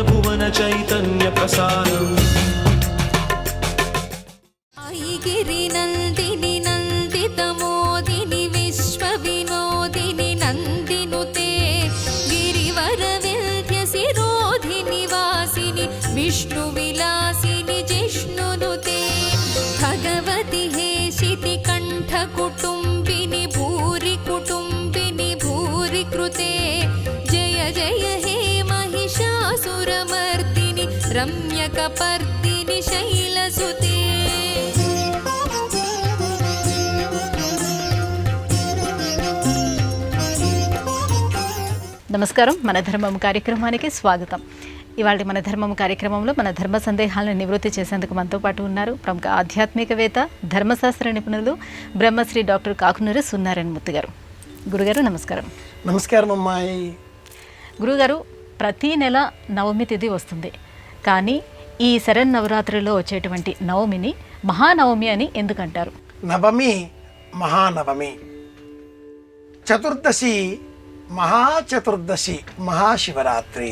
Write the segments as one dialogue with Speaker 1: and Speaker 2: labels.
Speaker 1: भुवन चैतन्य प्रसारम्
Speaker 2: गिरि नन्दिनि नन्दितमोदिनि विश्वविनोदिनि नन्दिनुते गिरिवरविन्ध्यसिरोधिनि वासिनि विष्णुविलासिनि जिष्णुनुते भगवति हेशिति कण्ठकुटुम्बिनि भूरि कुटुम्बिनि भूरि कृते जय जय हे महिषासुरमर्दिनि रम्यकपर्दिनि शैलसुते।
Speaker 3: నమస్కారం. మన ధర్మం కార్యక్రమానికి స్వాగతం. ఇవాళ మన ధర్మం కార్యక్రమంలో మన ధర్మ సందేహాలను నివృత్తి చేసేందుకు మనతో పాటు ఉన్నారు ప్రముఖ ఆధ్యాత్మికవేత్త, ధర్మశాస్త్ర నిపుణులు, బ్రహ్మశ్రీ డాక్టర్ కాకునూరి సూర్యనారాయణమూర్తి గారు. గురుగారు నమస్కారం.
Speaker 4: నమస్కారం అమ్మాయి.
Speaker 3: గురుగారు, ప్రతి నెల నవమి తిథి వస్తుంది, కానీ ఈ శరన్నవరాత్రిలో వచ్చేటువంటి నవమిని మహానవమి అని ఎందుకంటారు?
Speaker 4: నవమి మహానవమి, చతుర్దశి మహాచతుర్దశి, మహాశివరాత్రి.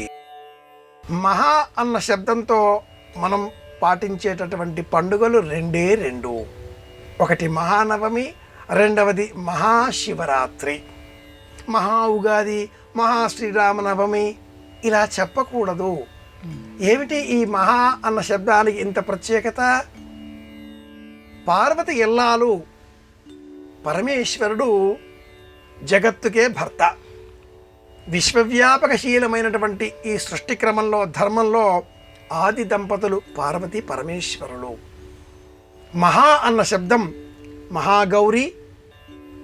Speaker 4: మహా అన్న శబ్దంతో మనం పాటించేటటువంటి పండుగలు రెండే రెండు. ఒకటి మహానవమి, రెండవది మహాశివరాత్రి. మహా ఉగాది, మహాశ్రీరామనవమి ఇలా చెప్పకూడదు. ఏమిటి ఈ మహా అన్న శబ్దానికి ఇంత ప్రత్యేకత? పార్వతి ఎల్లాలు, పరమేశ్వరుడు జగత్తుకే భర్త. విశ్వవ్యాపకశీలమైనటువంటి ఈ సృష్టి క్రమంలో, ధర్మంలో ఆది దంపతులు పార్వతి పరమేశ్వరులు. మహా అన్న శబ్దం మహాగౌరి,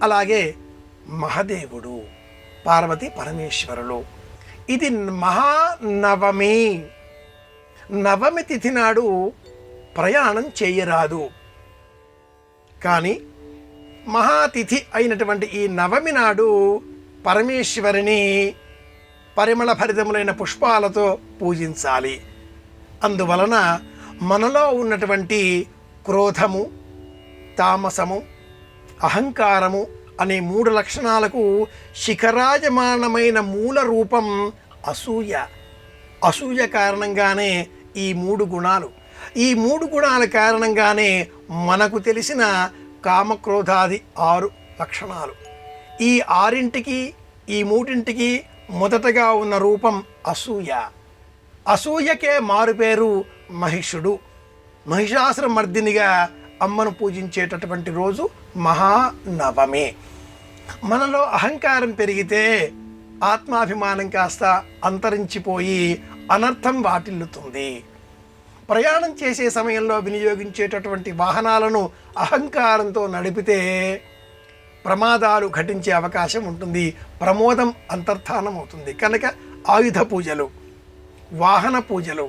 Speaker 4: అలాగే మహాదేవుడు, పార్వతి పరమేశ్వరులు. ఇది మహానవమి. నవమి తిథి నాడు ప్రయాణం చేయరాదు, కానీ మహాతిథి అయినటువంటి ఈ నవమి నాడు పరమేశ్వరిని పరిమళ భరితములైన పుష్పాలతో పూజించాలి. అందువలన మనలో ఉన్నటువంటి క్రోధము, తామసము, అహంకారము అనే మూడు లక్షణాలకు శిఖరాజమానమైన మూల రూపం అసూయ. అసూయ కారణంగానే ఈ మూడు గుణాలు, ఈ మూడు గుణాల కారణంగానే మనకు తెలిసిన కామక్రోధాది 6 లక్షణాలు. ఈ 6ంటికి, ఈ 3ంటికి మొదటగా ఉన్న రూపం అసూయ. అసూయకే మారుపేరు మహిషుడు. మహిషాసురమర్దినిగా అమ్మను పూజించేటటువంటి రోజు మహానవమి. మనలో అహంకారం పెరిగితే ఆత్మాభిమానం కాస్త అంతరించిపోయి అనర్థం వాటిల్లుతుంది. ప్రయాణం చేసే సమయంలో వినియోగించేటటువంటి వాహనాలను అహంకారంతో నడిపితే ప్రమాదాలు ఘటించే అవకాశం ఉంటుంది, ప్రమోదం అంతర్ధానం అవుతుంది. కనుక ఆయుధ పూజలు, వాహన పూజలు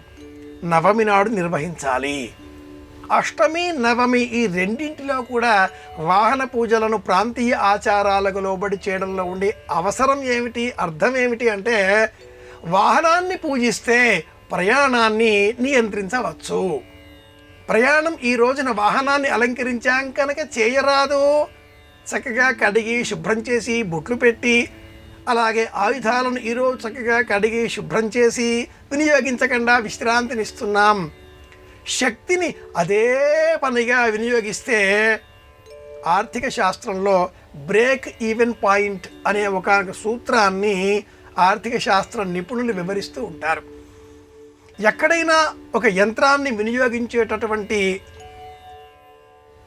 Speaker 4: నవమి నాడు నిర్వహించాలి. అష్టమి, నవమి ఈ రెండింటిలో కూడా వాహన పూజలను ప్రాంతీయ ఆచారాలకు లోబడి చేయడంలో ఉండే అవసరం ఏమిటి, అర్థం ఏమిటి అంటే, వాహనాన్ని పూజిస్తే ప్రయాణాన్ని నియంత్రించవచ్చు. ప్రయాణం ఈ రోజున వాహనాన్ని అలంకరించాం కనుక చేయరాదు. చక్కగా కడిగి శుభ్రం చేసి బొట్లు పెట్టి, అలాగే ఆయుధాలను ఈరోజు చక్కగా కడిగి శుభ్రం చేసి వినియోగించకుండా విశ్రాంతినిస్తున్నాం. శక్తిని అదే పనిగా వినియోగిస్తే ఆర్థిక శాస్త్రంలో బ్రేక్ ఈవెన్ పాయింట్ అనే ఒక సూత్రాన్ని ఆర్థిక శాస్త్ర నిపుణులు వివరిస్తూ ఉంటారు. ఎక్కడైనా ఒక యంత్రాన్ని వినియోగించేటటువంటి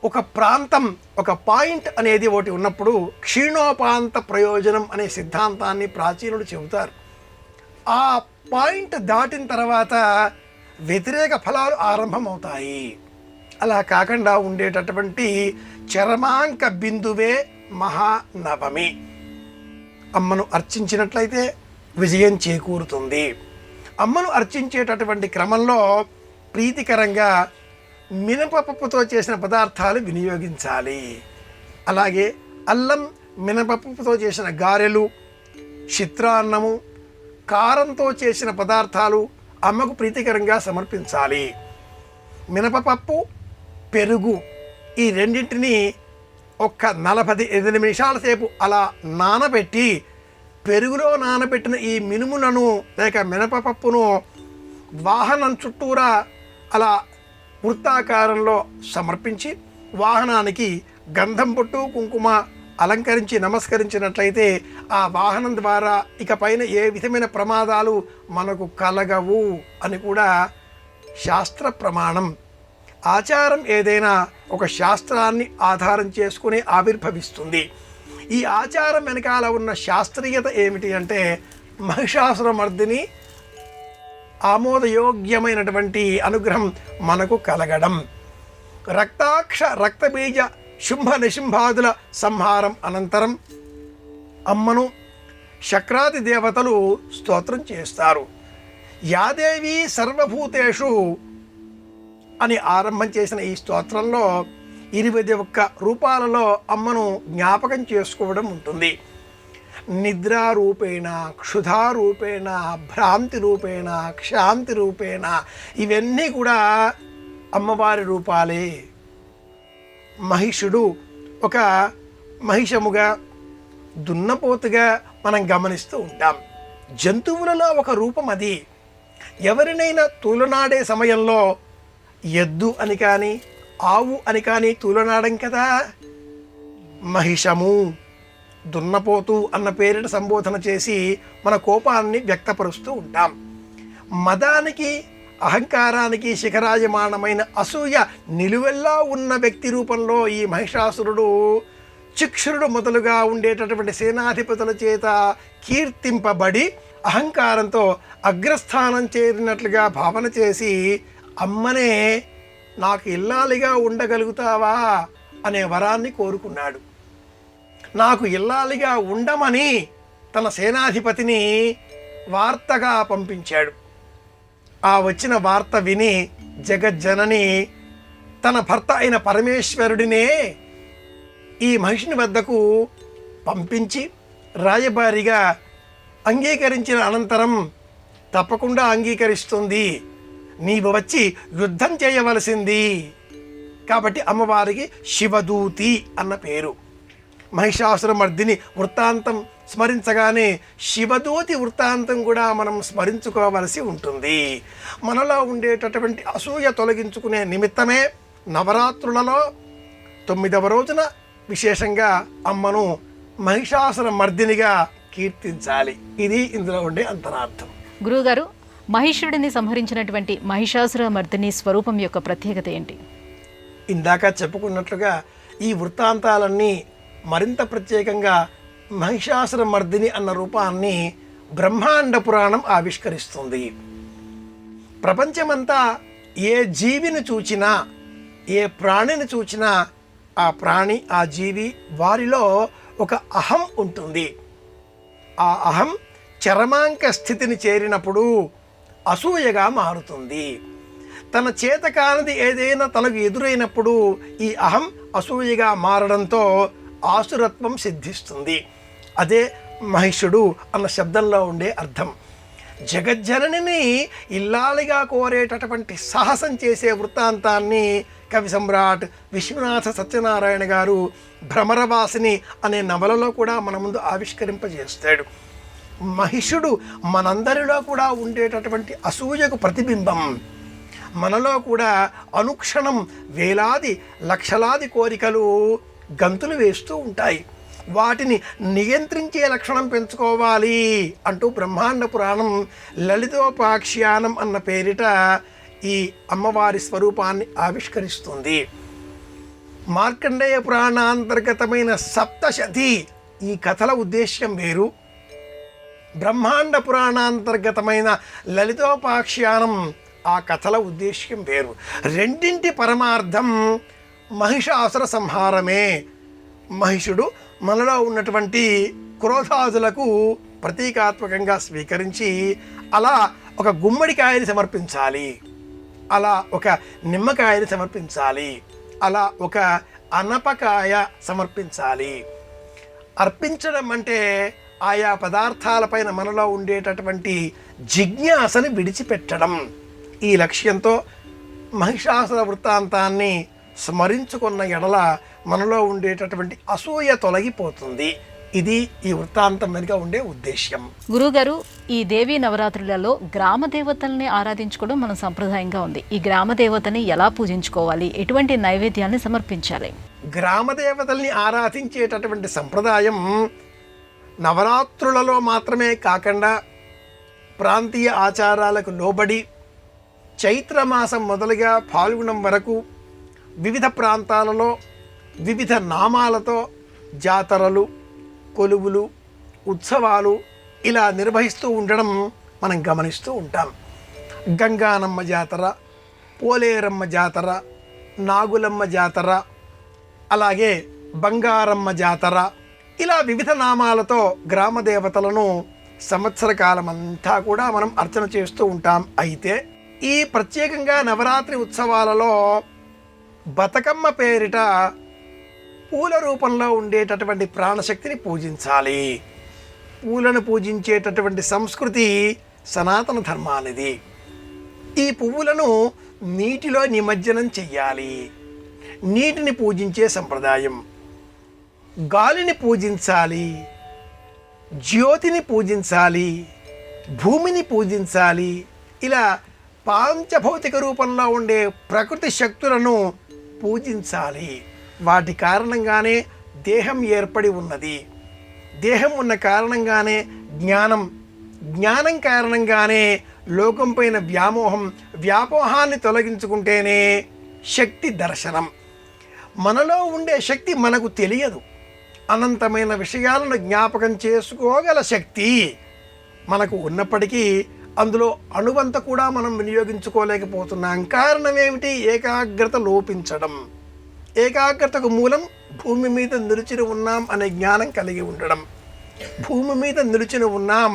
Speaker 4: ఒక ప్రాంతం, ఒక పాయింట్ అనేది ఒకటి ఉన్నప్పుడు క్షీణోపాంత ప్రయోజనం అనే సిద్ధాంతాన్ని ప్రాచీనులు చెబుతారు. ఆ పాయింట్ దాటిన తర్వాత వ్యతిరేక ఫలాలు ఆరంభమవుతాయి. అలా కాకుండా ఉండేటటువంటి చరమాంక బిందువే మహానవమి. అమ్మను అర్చించినట్లయితే విజయం చేకూరుతుంది. అమ్మను అర్చించేటటువంటి క్రమంలో ప్రీతికరంగా మినపపప్పుతో చేసిన పదార్థాలు వినియోగించాలి. అలాగే అల్లం, మినపపప్పుతో చేసిన గారెలు, చిత్రాన్నము, కారంతో చేసిన పదార్థాలు అమ్మకు ప్రీతికరంగా సమర్పించాలి. మినపపప్పు, పెరుగు ఈ రెండింటినీ ఒక్క 45 నిమిషాల సేపు అలా నానబెట్టి, పెరుగులో నానబెట్టిన ఈ మినుములను లేక మినపపప్పును వాహనం చుట్టూరా అలా వృత్తాకారంలో సమర్పించి వాహనానికి గంధం పొట్టు కుంకుమ అలంకరించి నమస్కరించినట్లయితే ఆ వాహనం ద్వారా ఇక పైన ఏ విధమైన ప్రమాదాలు మనకు కలగవు అని కూడా శాస్త్ర ప్రమాణం. ఆచారం ఏదైనా ఒక శాస్త్రాన్ని ఆధారం చేసుకుని ఆవిర్భవిస్తుంది. ఈ ఆచారం వెనకాల ఉన్న శాస్త్రీయత ఏమిటి అంటే మహిషాసురమర్దిని ఆమోదయోగ్యమైనటువంటి అనుగ్రహం మనకు కలగడం. రక్తబీజ శుంభ నిశుంభాదుల సంహారం అనంతరం అమ్మను శక్రాది దేవతలు స్తోత్రం చేస్తారు. యాదేవి సర్వభూతేషు అని ఆరంభం చేసిన ఈ స్తోత్రంలో 21 రూపాలలో అమ్మను జ్ఞాపకం చేసుకోవడం ఉంటుంది. నిద్రారూపేణ, క్షుధారూపేణ, భ్రాంతి రూపేణ, క్షాంతి రూపేణ, ఇవన్నీ కూడా అమ్మవారి రూపాలే. మహిషుడు ఒక మహిషముగా, దున్నపోతుగా మనం గమనిస్తూ ఉంటాం. జంతువులలో ఒక రూపం అది. ఎవరినైనా తూలనాడే సమయంలో ఎద్దు అని కానీ ఆవు అని కానీ తూలనాడం కదా. మహిషము, దున్నపోతు అన్న పేరిట సంబోధన చేసి మన కోపాన్ని వ్యక్తపరుస్తూ ఉంటాం. మదానికి, అహంకారానికి శిఖరాయమానమైన అసూయ నిలువెల్లా ఉన్న వ్యక్తి రూపంలో ఈ మహిషాసురుడు చిక్షురుడు మొదలుగా ఉండేటటువంటి సేనాధిపతుల చేత కీర్తింపబడి అహంకారంతో అగ్రస్థానం చేరినట్లుగా భావన చేసి అమ్మనే నాకు ఇల్లాలిగా ఉండగలుగుతావా అనే వరాన్ని కోరుకున్నాడు. నాకు ఇల్లాలిగా ఉండమని తన సేనాధిపతిని వార్తగా పంపించాడు. ఆ వచ్చిన వార్త విని జగజ్జనని తన భర్త అయిన పరమేశ్వరుడినే ఈ మహిషుని వద్దకు పంపించి రాయబారిగా అంగీకరించిన అనంతరం తప్పకుండా అంగీకరిస్తుంది, నీవు వచ్చి యుద్ధం చేయవలసింది. కాబట్టి అమ్మవారికి శివదూతి అన్న పేరు. మహిషాసురమర్దిని వృత్తాంతం స్మరించగానే శివదూతి వృత్తాంతం కూడా మనం స్మరించుకోవలసి ఉంటుంది. మనలో ఉండేటటువంటి అసూయ తొలగించుకునే నిమిత్తమే నవరాత్రులలో 9వ రోజున విశేషంగా అమ్మను మహిషాసురమర్దినిగా కీర్తించాలి. ఇది ఇందులో ఉండే అంతరార్థం.
Speaker 3: గురువుగారు, మహిషుడిని సంహరించినటువంటి మహిషాసురమర్దిని స్వరూపం యొక్క ప్రత్యేకత ఏంటి?
Speaker 4: ఇందాక చెప్పుకున్నట్లుగా ఈ వృత్తాంతాలన్నీ మరింత ప్రత్యేకంగా మహిషాసురమర్దిని అన్న రూపాన్ని బ్రహ్మాండ పురాణం ఆవిష్కరిస్తుంది. ప్రపంచమంతా ఏ జీవిని చూచినా, ఏ ప్రాణిని చూచినా ఆ ప్రాణి, ఆ జీవి వారిలో ఒక అహం ఉంటుంది. ఆ అహం చరమాంక స్థితిని చేరినప్పుడు అసూయగా మారుతుంది. తన చేత కానిది ఏదైనా తనకు ఎదురైనప్పుడు ఈ అహం అసూయగా మారడంతో ఆసురత్వం సిద్ధిస్తుంది. అదే మహిషుడు అన్న శబ్దంలో ఉండే అర్థం. జగజ్జననిని ఇల్లాలిగా కోరేటటువంటి సాహసం చేసే వృత్తాంతాన్ని కవి సమ్రాట్ విశ్వనాథ సత్యనారాయణ గారు భ్రమరవాసిని అనే నవలలో కూడా మన ముందు ఆవిష్కరింపజేస్తాడు. మహిషుడు మనందరిలో కూడా ఉండేటటువంటి అసూయకు ప్రతిబింబం. మనలో కూడా అనుక్షణం వేలాది లక్షలాది కోరికలు గంతులు వేస్తూ ఉంటాయి. వాటిని నియంత్రించే లక్షణం పెంచుకోవాలి అంటూ బ్రహ్మాండ పురాణం లలితోపాఖ్యానం అన్న పేరిట ఈ అమ్మవారి స్వరూపాన్ని ఆవిష్కరిస్తుంది. మార్కండేయ పురాణాంతర్గతమైన సప్తశతి ఈ కథల ఉద్దేశ్యం వేరు. బ్రహ్మాండ పురాణాంతర్గతమైన లలితోపాఖ్యానం ఆ కథల ఉద్దేశ్యం వేరు. రెండింటి పరమార్థం మహిషాసుర సంహారమే. మహిషుడు మనలో ఉన్నటువంటి క్రోధాదులకు ప్రతీకాత్మకంగా స్వీకరించి అలా ఒక గుమ్మడికాయని సమర్పించాలి, అలా ఒక నిమ్మకాయని సమర్పించాలి, అలా ఒక అనపకాయ సమర్పించాలి. అర్పించడం అంటే ఆయా పదార్థాలపైన మనలో ఉండేటటువంటి జిజ్ఞాసని విడిచిపెట్టడం. ఈ లక్ష్యంతో మహిషాసుర వృత్తాంతాన్ని స్మరించుకున్న ఎడల మనలో ఉండేటటువంటి అసూయ తొలగిపోతుంది. ఇది ఈ వృత్తాంతం వెనుక ఉండే ఉద్దేశ్యం.
Speaker 3: గురుగారు, ఈ దేవీ నవరాత్రులలో గ్రామ దేవతల్ని ఆరాధించుకోవడం మన సంప్రదాయంగా ఉంది. ఈ గ్రామ దేవతని ఎలా పూజించుకోవాలి, ఎటువంటి నైవేద్యాన్ని సమర్పించాలి?
Speaker 4: గ్రామ దేవతల్ని ఆరాధించేటటువంటి సంప్రదాయం నవరాత్రులలో మాత్రమే కాకుండా ప్రాంతీయ ఆచారాలకు లోబడి చైత్రమాసం మొదలుగా ఫాల్గుణం వరకు వివిధ ప్రాంతాలలో వివిధ నామాలతో జాతరలు, కొలువులు, ఉత్సవాలు ఇలా నిర్వహిస్తూ ఉండడం మనం గమనిస్తూ ఉంటాం. గంగానమ్మ జాతర, పోలేరమ్మ జాతర, నాగులమ్మ జాతర, అలాగే బంగారమ్మ జాతర, ఇలా వివిధ నామాలతో గ్రామ దేవతలను సంవత్సర కాలం అంతా కూడా మనం అర్చన చేస్తూ ఉంటాం. అయితే ఈ ప్రత్యేకంగా నవరాత్రి ఉత్సవాలలో బతుకమ్మ పేరిట పూల రూపంలో ఉండేటటువంటి ప్రాణశక్తిని పూజించాలి. పూలను పూజించేటటువంటి సంస్కృతి సనాతన ధర్మానిది. ఈ పువ్వులను నీటిలో నిమజ్జనం చెయ్యాలి. నీటిని పూజించే సంప్రదాయం. గాలిని పూజించాలి, జ్యోతిని పూజించాలి, భూమిని పూజించాలి. ఇలా పాంచభౌతిక రూపంలో ఉండే ప్రకృతి శక్తులను పూజించాలి. వాటి కారణంగానే దేహం ఏర్పడి ఉన్నది. దేహం ఉన్న కారణంగానే జ్ఞానం, జ్ఞానం కారణంగానే లోకం పైన వ్యామోహం, వ్యామోహాన్ని తొలగించుకుంటేనే శక్తి దర్శనం. మనలో ఉండే శక్తి మనకు తెలియదు. అనంతమైన విషయాలను జ్ఞాపకం చేసుకోగల శక్తి మనకు ఉన్నప్పటికీ అందులో అణువంత కూడా మనం వినియోగించుకోలేకపోతున్నాం. కారణం ఏమిటి? ఏకాగ్రత లోపించడం. ఏకాగ్రతకు మూలం భూమి మీద నిలిచిన ఉన్నాం అనే జ్ఞానం కలిగి ఉండడం. భూమి మీద నిలిచిన ఉన్నాం,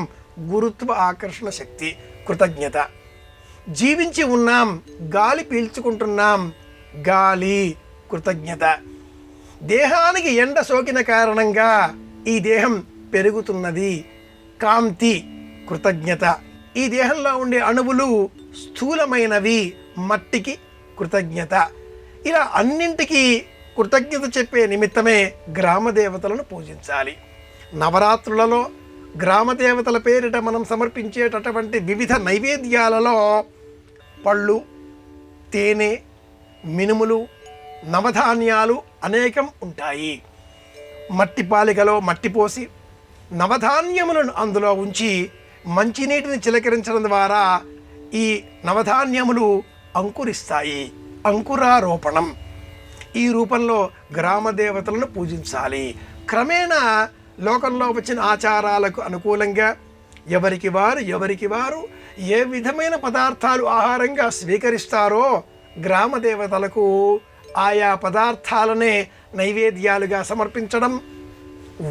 Speaker 4: గురుత్వ ఆకర్షణ శక్తి, కృతజ్ఞత. జీవించి ఉన్నాం, గాలి పీల్చుకుంటున్నాం, గాలి, కృతజ్ఞత. దేహానికి ఎండ సోకిన కారణంగా ఈ దేహం పెరుగుతున్నది, కాంతి, కృతజ్ఞత. ఈ దేహంలో ఉండే అణువులు స్థూలమైనవి, మట్టికి కృతజ్ఞత. ఇలా అన్నింటికీ కృతజ్ఞత చెప్పే నిమిత్తమే గ్రామ దేవతలను పూజించాలి. నవరాత్రులలో గ్రామ దేవతల పేరిట మనం సమర్పించేటటువంటి వివిధ నైవేద్యాలలో పళ్ళు, తేనె, మినుములు, నవధాన్యాలు అనేకం ఉంటాయి. మట్టి పాలికలో మట్టి పోసి నవధాన్యములను అందులో ఉంచి మంచినీటిని చిలకరించడం ద్వారా ఈ నవధాన్యములు అంకురిస్తాయి. అంకురారోపణం. ఈ రూపంలో గ్రామ దేవతలను పూజించాలి. క్రమేణా లోకంలో వచ్చిన ఆచారాలకు అనుకూలంగా ఎవరికి వారు ఏ విధమైన పదార్థాలు ఆహారంగా స్వీకరిస్తారో గ్రామ దేవతలకు ఆయా పదార్థాలనే నైవేద్యాలుగా సమర్పించడం,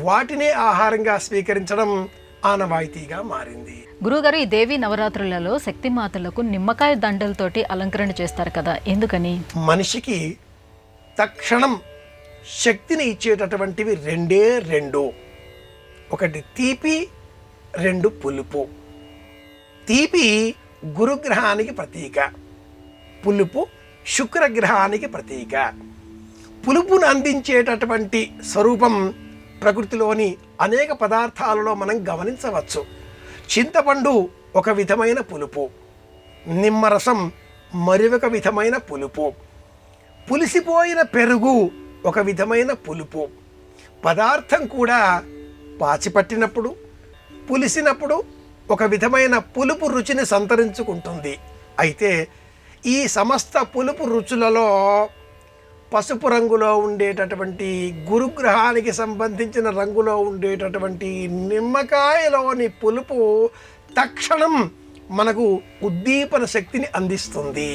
Speaker 4: వాటినే ఆహారంగా స్వీకరించడం ఆనవాయితీగా మారింది.
Speaker 3: గురుగారు, ఈ దేవి నవరాత్రులలో శక్తిమాతలకు నిమ్మకాయ దండలతోటి అలంకరణ చేస్తారు కదా, ఎందుకని?
Speaker 4: మనిషికి తక్షణం శక్తిని ఇచ్చేటటువంటివి రెండే రెండు. ఒకటి తీపి, రెండు పులుపు. తీపి గురుగ్రహానికి ప్రతీక, పులుపు శుక్రగ్రహానికి ప్రతీక. పులుపును అందించేటటువంటి స్వరూపం ప్రకృతిలోని అనేక పదార్థాలలో మనం గమనించవచ్చు. చింతపండు ఒక విధమైన పులుపు, నిమ్మరసం మరొక విధమైన పులుపు, పులిసిపోయిన పెరుగు ఒక విధమైన పులుపు. పదార్థం కూడా పాచిపట్టినప్పుడు, పులిసినప్పుడు ఒక విధమైన పులుపు రుచిని సంతరించుకుంటుంది. అయితే ఈ సమస్త పులుపు రుచులలో పసుపు రంగులో ఉండేటటువంటి గురుగ్రహానికి సంబంధించిన రంగులో ఉండేటటువంటి నిమ్మకాయలోని పులుపు తక్షణం మనకు ఉద్దీపన శక్తిని అందిస్తుంది.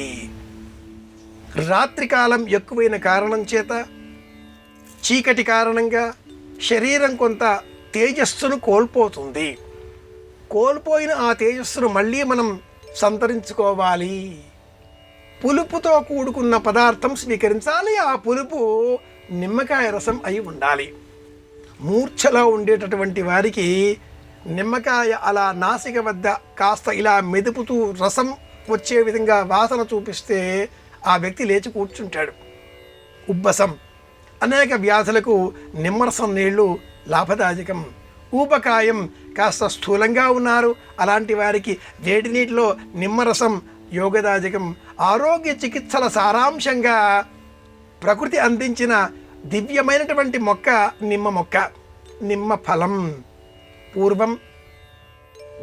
Speaker 4: రాత్రికాలం ఎక్కువైన కారణం చేత, చీకటి కారణంగా శరీరం కొంత తేజస్సును కోల్పోతుంది. కోల్పోయిన ఆ తేజస్సును మళ్ళీ మనం సంతరించుకోవాలి. పులుపుతో కూడుకున్న పదార్థం స్వీకరించాలి. ఆ పులుపు నిమ్మకాయ రసం అయి ఉండాలి. మూర్ఛలో ఉండేటటువంటి వారికి నిమ్మకాయ అలా నాసిక వద్ద కాస్త ఇలా మెదుపుతూ రసం వచ్చే విధంగా వాసన చూపిస్తే ఆ వ్యక్తి లేచి కూర్చుంటాడు. ఉబ్బసం, అనేక వ్యాధులకు నిమ్మరసం నీళ్లు లాభదాయకం. ఊబకాయం, కాస్త స్థూలంగా ఉన్నారు, అలాంటి వారికి వేడి నీటిలో నిమ్మరసం యోగదాయకం. ఆరోగ్య చికిత్సల సారాంశంగా ప్రకృతి అందించిన దివ్యమైనటువంటి మొక్క నిమ్మ మొక్క, నిమ్మ ఫలం. పూర్వం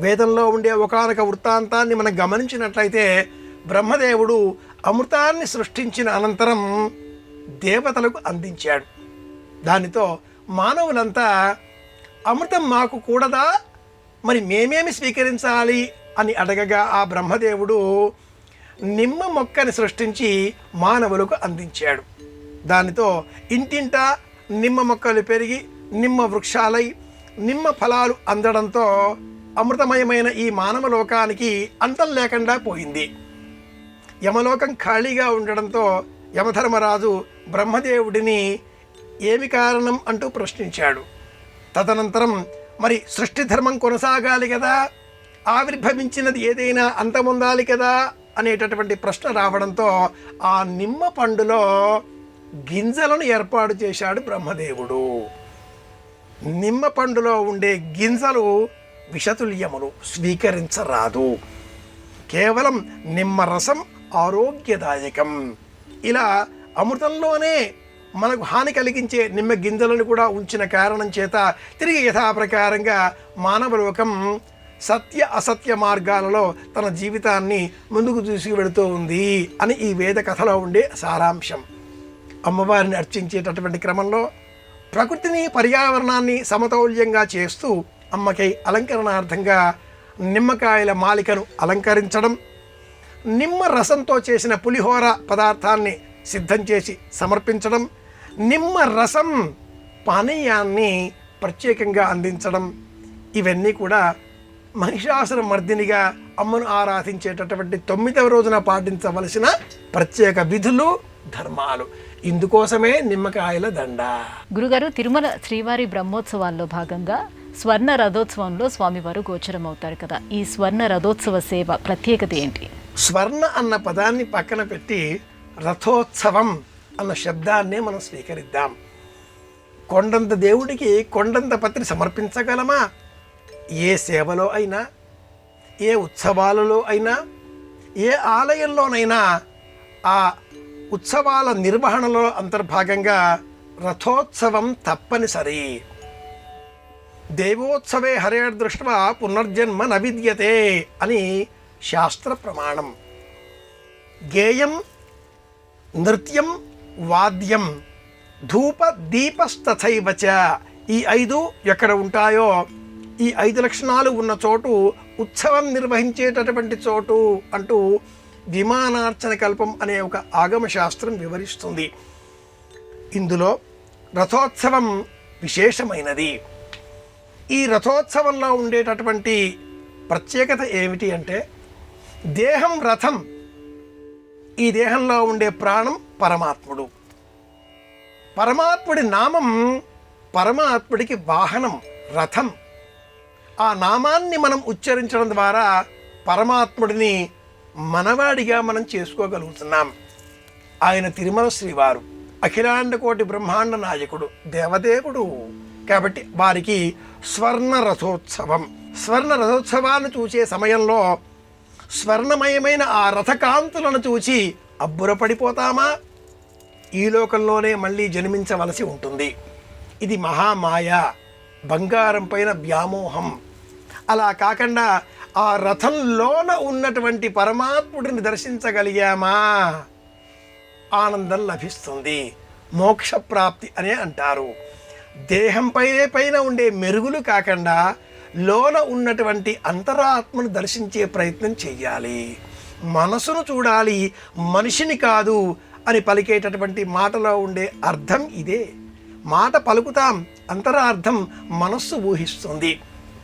Speaker 4: వేదంలో ఉండే ఒకానొక వృత్తాంతాన్ని మనం గమనించినట్లయితే బ్రహ్మదేవుడు అమృతాన్ని సృష్టించిన అనంతరం దేవతలకు అందించాడు. దానితో మానవులంతా అమృతం మాకు కూడదా, మరి మేమేమి స్వీకరించాలి అని అడగగా ఆ బ్రహ్మదేవుడు నిమ్మ మొక్కని సృష్టించి మానవులకు అందించాడు. దానితో ఇంటింటా నిమ్మ మొక్కలు పెరిగి నిమ్మ వృక్షాలై నిమ్మ ఫలాలు అందడంతో అమృతమయమైన ఈ మానవ లోకానికి అంతం లేకుండా పోయింది. యమలోకం ఖాళీగా ఉండడంతో యమధర్మరాజు బ్రహ్మదేవుడిని ఏమి కారణం అంటూ ప్రశ్నించాడు. తదనంతరం మరి సృష్టి ధర్మం కొనసాగాలి కదా, ఆవిర్భవించినది ఏదైనా అంతముందాలి కదా అనేటటువంటి ప్రశ్న రావడంతో ఆ నిమ్మ పండులో గింజలను ఏర్పాటు చేశాడు బ్రహ్మదేవుడు. నిమ్మ పండులో ఉండే గింజలు విషతుల్యములు, స్వీకరించరాదు. కేవలం నిమ్మరసం ఆరోగ్యదాయకం. ఇలా అమృతంలోనే మనకు హాని కలిగించే నిమ్మ గింజలను కూడా ఉంచిన కారణం చేత తిరిగి యథాప్రకారంగా మానవలోకం సత్య అసత్య మార్గాలలో తన జీవితాన్ని ముందుకు తీసుకువెడుతూ ఉంది అని ఈ వేద కథలో ఉండే సారాంశం. అమ్మవారిని అర్చించేటటువంటి క్రమంలో ప్రకృతిని పర్యావరణాన్ని సమతౌల్యంగా చేస్తూ అమ్మకై అలంకరణార్థంగా నిమ్మకాయల మాలికను అలంకరించడం, నిమ్మ రసంతో చేసిన పులిహోర పదార్థాన్ని సిద్ధం చేసి సమర్పించడం, నిమ్మ రసం పానీయాన్ని ప్రత్యేకంగా అందించడం, ఇవన్నీ కూడా మహిషాసుర మర్దినిగా అమ్మను ఆరాధించేటటువంటి 9వ రోజున పాటించవలసిన ప్రత్యేక విధులు, ధర్మాలు. ఇందుకోసమే నిమ్మకాయల దండ.
Speaker 3: గురుగారు, తిరుమల శ్రీవారి బ్రహ్మోత్సవాల్లో భాగంగా స్వర్ణ రథోత్సవంలో స్వామివారు గోచరం అవుతారు కదా, ఈ స్వర్ణ రథోత్సవ సేవ ప్రత్యేకత ఏంటి?
Speaker 4: స్వర్ణ అన్న పదాన్ని పక్కన పెట్టి రథోత్సవం అన్న శబ్దాన్నే మనం స్వీకరిద్దాం. కొండంత దేవుడికి కొండంత పత్రి సమర్పించగలమా? ఏ సేవలో అయినా, ఏ ఉత్సవాలలో అయినా, ఏ ఆలయంలోనైనా ఆ ఉత్సవాల నిర్వహణలో అంతర్భాగంగా రథోత్సవం తప్పనిసరి. దేవోత్సవే హరేర్దృష్ట్వా పునర్జన్మ న విద్యతే అని శాస్త్ర ప్రమాణం. గేయం, నృత్యం, వాద్యం, ధూప దీపస్తథైవ చ, ఈ 5 ఎక్కడ ఉంటాయో, ఈ 5 లక్షణాలు ఉన్న చోటు ఉత్సవం నిర్వహించేటటువంటి చోటు అంటూ విమానార్చన కల్పం అనే ఒక ఆగమ శాస్త్రం వివరిస్తుంది. ఇందులో రథోత్సవం విశేషమైనది. ఈ రథోత్సవంలో ఉండేటటువంటి ప్రత్యేకత ఏమిటి అంటే, దేహం రథం, ఈ దేహంలో ఉండే ప్రాణం పరమాత్ముడు. పరమాత్ముడి నామం పరమాత్ముడికి వాహనం, రథం. ఆ నామాన్ని మనం ఉచ్చరించడం ద్వారా పరమాత్ముడిని మనవాడిగా మనం చేసుకోగలుగుతున్నాం. ఆయన తిరుమల శ్రీవారు అఖిలాండ కోటి బ్రహ్మాండ నాయకుడు, దేవదేవుడు. కాబట్టి వారికి స్వర్ణ రథోత్సవం. స్వర్ణ రథోత్సవాన్ని చూసే సమయంలో స్వర్ణమయమైన ఆ రథకాంతులను చూసి అబ్బురపడిపోతామా? ఈ లోకంలోనే మళ్ళీ జన్మించవలసి ఉంటుంది. ఇది మహామాయ, బంగారం పైన వ్యామోహం. అలా కాకుండా ఆ రథంలోన ఉన్నటువంటి పరమాత్ముడిని దర్శించగలిగామా, ఆనందం లభిస్తుంది. మోక్షప్రాప్తి అనే అంటారు. దేహం పైన ఉండే మెరుగులు కాకుండా లోన ఉన్నటువంటి అంతరాత్మను దర్శించే ప్రయత్నం చెయ్యాలి. మనసును చూడాలి, మనిషిని కాదు అని పలికేటటువంటి మాటలో ఉండే అర్థం ఇదే. మాట పలుకుతాం, అంతరార్థం మనస్సు ఊహిస్తుంది.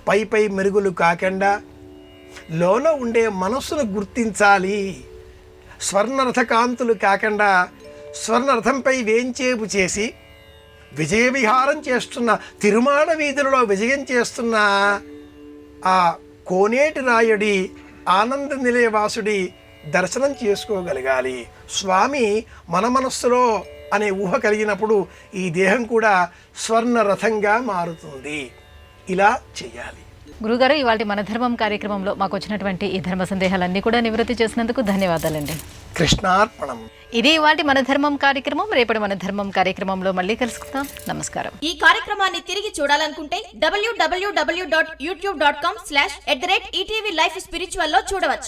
Speaker 4: పై మెరుగులు కాకుండా లోన ఉండే మనస్సును గుర్తించాలి. స్వర్ణరథ కాంతులు కాకుండా స్వర్ణరథంపై వేంచేపు చేసి విజయ విహారం చేస్తున్న, తిరుమాడ వీధులలో విజయం చేస్తున్న ఆ కోనేటి రాయుడి, ఆనంద నిలయవాసుడి దర్శనం చేసుకోగలగాలి. స్వామి మన మనస్సులో అనే ఊహ కలిగినప్పుడు ఈ దేహం కూడా స్వర్ణ రథంగా మారుతుంది. ఇలా చేయాలి.
Speaker 3: గురుగారు, ఇవాళ మన ధర్మం కార్యక్రమంలో మాకు వచ్చినటువంటి ఈ ధర్మ సందేహాలన్నీ కూడా నివృత్తి చేసినందుకు ధన్యవాదాలండి.
Speaker 4: కృష్ణార్పణం.
Speaker 3: ఇది ఇవాళ మన ధర్మం కార్యక్రమం. రేపటి మన ధర్మం కార్యక్రమంలో మళ్ళీ కలుసుకుందాం. నమస్కారం.
Speaker 5: ఈ కార్యక్రమాన్ని తిరిగి చూడాలనుకుంటే www.youtube.com/ETV Life Spiritual లో చూడవచ్చు.